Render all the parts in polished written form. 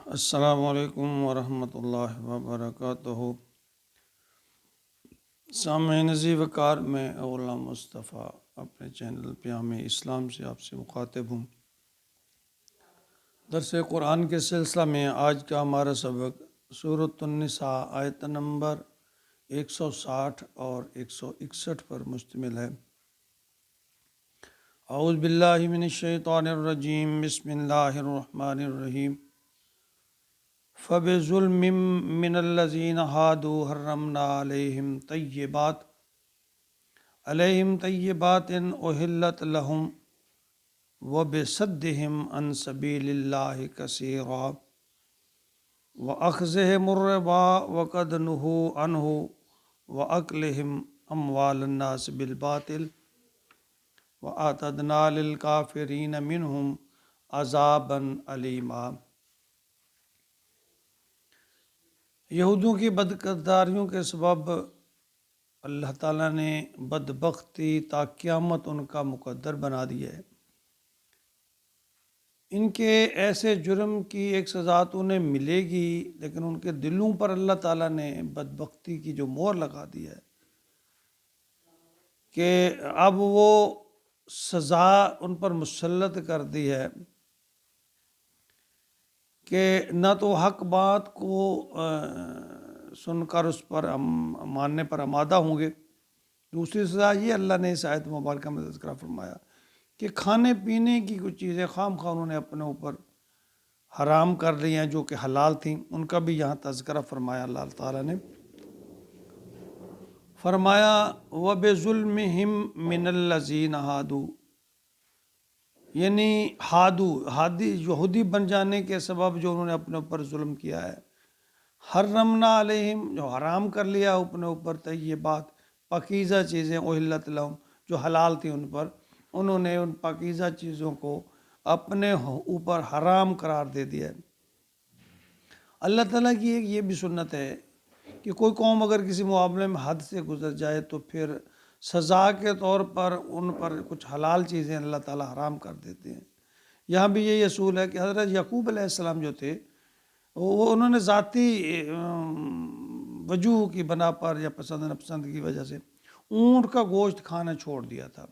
السلام علیکم ورحمۃ اللہ وبرکاتہ۔ سامعین عزیز وقار، میں اولا مصطفیٰ اپنے چینل پیام اسلام سے آپ سے مخاطب ہوں۔ درس قرآن کے سلسلہ میں آج کا ہمارا سبق سورۃ النساء آیت نمبر 160 اور 161 پر مشتمل ہے۔ اعوذ باللہ من الشیطان الرجیم، بسم اللہ الرحمن الرحیم۔ فَبِظُلْمٍ مِّنَ الَّذِينَ هَادُوا حَرَّمْنَا عَلَيْهِمْ طَيِّبَاتٍ أُحِلَّتْ لَهُمْ وَبِصَدِّهِمْ عَنْ سَبِيلِ اللَّهِ كَثِيرًا وَأَخْذِهِمُ الرِّبَا وَقَدْ نُهُوا عَنْهُ وَأَكْلِهِمْ أَمْوَالَ النَّاسِ بِالْبَاطِلِ وَأَعْتَدْنَا لِلْكَافِرِينَ مِنْهُمْ عَذَابًا أَلِيمًا۔ یہودیوں کی بدکرداریوں کے سبب اللہ تعالیٰ نے بدبختی تا قیامت ان کا مقدر بنا دیا ہے۔ ان کے ایسے جرم کی ایک سزا تو انہیں ملے گی، لیکن ان کے دلوں پر اللہ تعالیٰ نے بدبختی کی جو مہر لگا دی ہے کہ اب وہ سزا ان پر مسلط کر دی ہے کہ نہ تو حق بات کو سن کر اس پر ماننے پر آمادہ ہوں گے۔ دوسری سزا یہ اللہ نے اس آیت مبارکہ میں تذکرہ فرمایا کہ کھانے پینے کی کچھ چیزیں خام خواہ انہوں نے اپنے اوپر حرام کر لی ہیں جو کہ حلال تھیں، ان کا بھی یہاں تذکرہ فرمایا اللہ تعالیٰ نے۔ فرمایا وَبِظُلْمِهِمْ مِنَ الَّذِينَ هَادُوا، یعنی ہادی یہودی بن جانے کے سبب جو انہوں نے اپنے اوپر ظلم کیا ہے۔ حرمنا علیہم، جو حرام کر لیا اپنے اوپر طیبات، پاکیزہ چیزیں، احلت لہم، جو حلال تھی ان پر، انہوں نے ان پاکیزہ چیزوں کو اپنے اوپر حرام قرار دے دیا ہے۔ اللہ تعالیٰ کی ایک یہ بھی سنت ہے کہ کوئی قوم اگر کسی معاملے میں حد سے گزر جائے تو پھر سزا کے طور پر ان پر کچھ حلال چیزیں اللہ تعالیٰ حرام کر دیتے ہیں۔ یہاں بھی یہی اصول ہے کہ حضرت یعقوب علیہ السلام جو تھے وہ انہوں نے ذاتی وجوہ کی بنا پر یا پسند ناپسند کی وجہ سے اونٹ کا گوشت کھانا چھوڑ دیا تھا،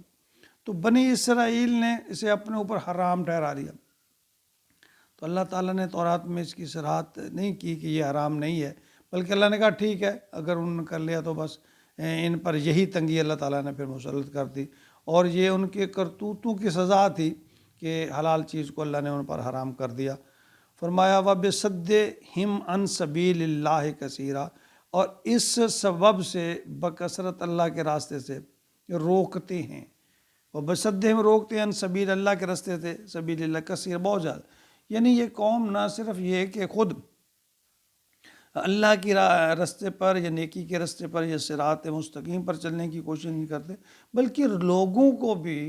تو بنی اسرائیل نے اسے اپنے اوپر حرام ٹھہرا دیا۔ تو اللہ تعالیٰ نے تورات میں اس کی صراحت نہیں کی کہ یہ حرام نہیں ہے، بلکہ اللہ نے کہا ٹھیک ہے، اگر انہوں نے کر لیا تو بس ان پر یہی تنگی اللہ تعالیٰ نے پھر مسلط کر دی، اور یہ ان کے کرتوتوں کی سزا تھی کہ حلال چیز کو اللہ نے ان پر حرام کر دیا۔ فرمایا وَبِصَدِّهِمْ عَنْ سَبِيلِ اللَّهِ كَثِيرًا، اور اس سبب سے بکثرت اللہ کے راستے سے روکتے ہیں۔ وَبِصَدِّهِمْ روکتے ہیں عن سبیل اللہ کے راستے سے، سبیل اللہ کثیر، بہت زیادہ۔ یعنی یہ قوم نہ صرف یہ کہ خود اللہ کی راستے پر یا نیکی کے راستے پر یا صراط مستقیم پر چلنے کی کوشش نہیں کرتے، بلکہ لوگوں کو بھی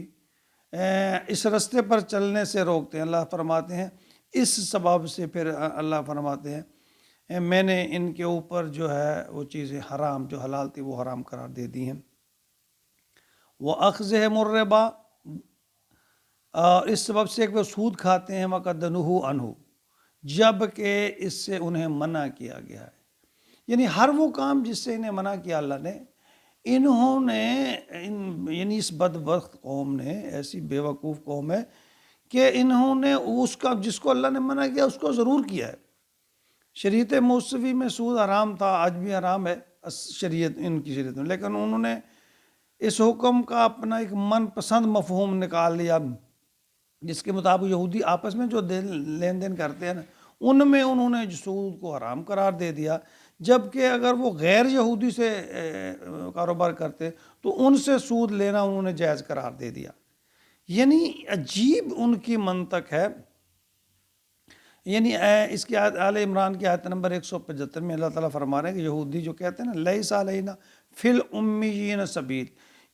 اس راستے پر چلنے سے روکتے ہیں۔ اللہ فرماتے ہیں اس سبب سے پھر اللہ فرماتے ہیں میں نے ان کے اوپر جو ہے وہ چیزیں حرام جو حلال تھی وہ حرام قرار دے دی ہیں۔ وَأَخْذِهِمُ الرِّبَا، اور اس سبب سے کہ وہ سود کھاتے ہیں، وَقَدْ نُهُوا عَنْهُ، جب کہ اس سے انہیں منع کیا گیا ہے۔ یعنی ہر وہ کام جس سے انہیں منع کیا اللہ نے، انہوں نے یعنی اس بدبخت قوم نے، ایسی بیوقوف قوم ہے کہ انہوں نے اس کا جس کو اللہ نے منع کیا اس کو ضرور کیا ہے۔ شریعت موسوی میں سود حرام تھا، آج بھی حرام ہے شریعت، ان کی شریعت میں، لیکن انہوں نے اس حکم کا اپنا ایک من پسند مفہوم نکال لیا، جس کے مطابق یہودی آپس میں جو لین دین کرتے ہیں نا، ان میں انہوں نے سود کو حرام قرار دے دیا، جبکہ اگر وہ غیر یہودی سے کاروبار کرتے تو ان سے سود لینا انہوں نے جائز قرار دے دیا۔ یعنی عجیب ان کی منطق ہے۔ یعنی اس کی آل عمران کی آیت نمبر 175 میں اللہ تعالیٰ فرما رہے ہیں کہ یہودی جو کہتے ہیں نا لیس علینا فی الامیین سبیل،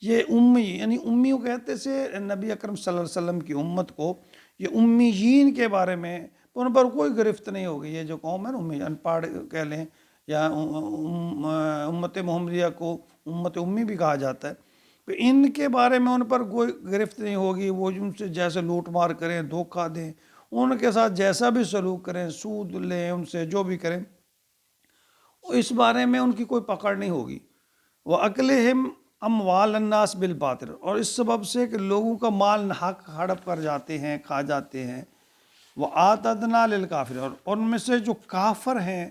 یہ امی یعنی امیوں کہتے سے نبی اکرم صلی اللہ علیہ وسلم کی امت کو، یہ امیین کے بارے میں ان پر کوئی گرفت نہیں ہوگی۔ یہ جو قوم ہے نا امی، ان پڑھ کہہ لیں یا امت محمدیہ کو امت امی بھی کہا جاتا ہے، تو ان کے بارے میں ان پر کوئی گرفت نہیں ہوگی۔ وہ ان سے جیسے لوٹ مار کریں، دھوکہ دیں، ان کے ساتھ جیسا بھی سلوک کریں، سود لیں ان سے، جو بھی کریں، اس بارے میں ان کی کوئی پکڑ نہیں ہوگی۔ وَأَكْلِهِمْ أَمْوَالَ النَّاسِ بِالْبَاطِلِ، اور اس سبب سے کہ لوگوں کا مال حق ہڑپ کر جاتے ہیں، کھا جاتے ہیں۔ وَآتَدْنَا لِلْكَافِرِينَ، اور ان میں سے جو کافر ہیں،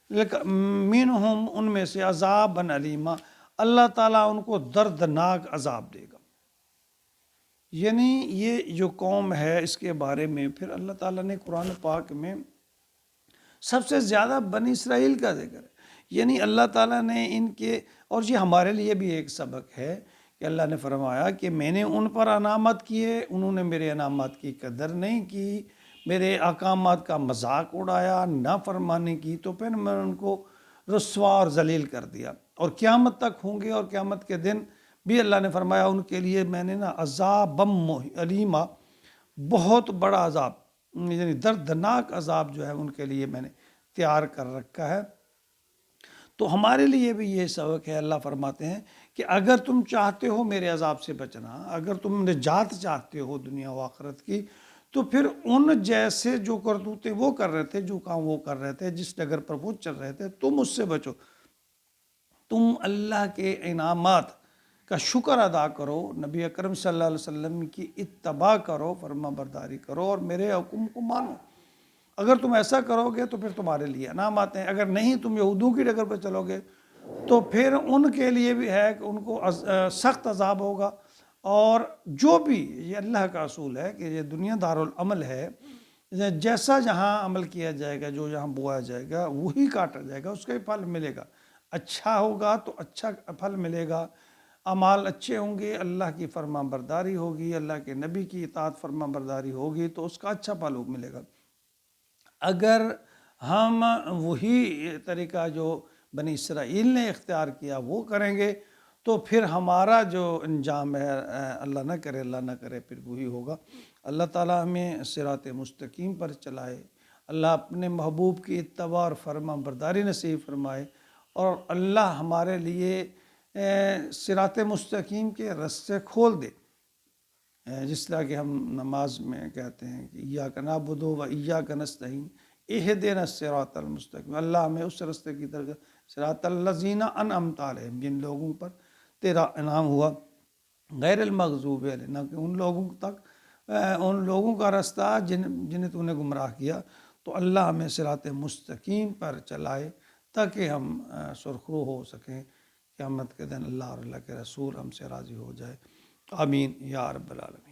مِنْهُمْ ان میں سے، عذابًا علیما، اللہ تعالیٰ ان کو دردناک عذاب دے گا۔ یعنی یہ جو قوم ہے اس کے بارے میں پھر اللہ تعالیٰ نے قرآن پاک میں سب سے زیادہ بنی اسرائیل کا ذکر ہے۔ یعنی اللہ تعالیٰ نے ان کے، اور یہ ہمارے لیے بھی ایک سبق ہے کہ اللہ نے فرمایا کہ میں نے ان پر انعامات کیے، انہوں نے میرے انعامات کی قدر نہیں کی، میرے احکامات کا مذاق اڑایا، نافرمانی کی، تو پھر میں ان کو رسوا اور ذلیل کر دیا، اور قیامت تک ہوں گے، اور قیامت کے دن بھی اللہ نے فرمایا ان کے لیے میں نے عذابم علیما، بہت بڑا عذاب، یعنی دردناک عذاب جو ہے ان کے لیے میں نے تیار کر رکھا ہے۔ تو ہمارے لیے بھی یہ سبق ہے، اللہ فرماتے ہیں کہ اگر تم چاہتے ہو میرے عذاب سے بچنا، اگر تم نجات چاہتے ہو دنیا و آخرت کی، تو پھر ان جیسے جو کرتوتے وہ کر رہے تھے، جو کام وہ کر رہے تھے، جس ڈگر پر وہ چل رہے تھے، تم اس سے بچو، تم اللہ کے انعامات کا شکر ادا کرو، نبی اکرم صلی اللہ علیہ وسلم کی اتباع کرو، فرما برداری کرو، اور میرے حکم کو مانو۔ اگر تم ایسا کرو گے تو پھر تمہارے لیے انعامات ہیں۔ اگر نہیں، تم یہودوں کی ڈگر پہ چلو گے تو پھر ان کے لیے بھی ہے کہ ان کو سخت عذاب ہوگا۔ اور جو بھی، یہ اللہ کا اصول ہے کہ یہ دنیا دارالعمل ہے، جیسا جہاں عمل کیا جائے گا، جو جہاں بویا جائے گا وہی کاٹا جائے گا، اس کا ہی پھل ملے گا۔ اچھا ہوگا تو اچھا پھل ملے گا، اعمال اچھے ہوں گے، اللہ کی فرما برداری ہوگی، اللہ کے نبی کی اطاعت فرما برداری ہوگی، تو اس کا اچھا پھل ملے گا۔ اگر ہم وہی طریقہ جو بنی اسرائیل نے اختیار کیا وہ کریں گے تو پھر ہمارا جو انجام ہے، اللہ نہ کرے، اللہ نہ کرے، پھر وہی ہوگا۔ اللہ تعالیٰ ہمیں صراط مستقیم پر چلائے، اللہ اپنے محبوب کی اتباع اور فرما برداری نصیب فرمائے، اور اللہ ہمارے لیے صراط مستقیم کے رستے کھول دے، جس طرح کہ ہم نماز میں کہتے ہیں کہ ایاک نعبد و ایاک نستعین اہدنا الصراط المستقیم، اللہ ہمیں اس راستے کی طرف، صراط الذین انعمت علیہم، جن لوگوں پر تیرا انعام ہوا، غیر المغضوب علیہم، نہ کہ ان لوگوں تک، ان لوگوں کا راستہ جنہیں تو نے گمراہ کیا۔ تو اللہ ہمیں صراط مستقیم پر چلائے تاکہ ہم سرخرو ہو سکیں قیامت کے دن، اللہ اور اللہ کے رسول ہم سے راضی ہو جائے۔ آمین یا رب العالمین۔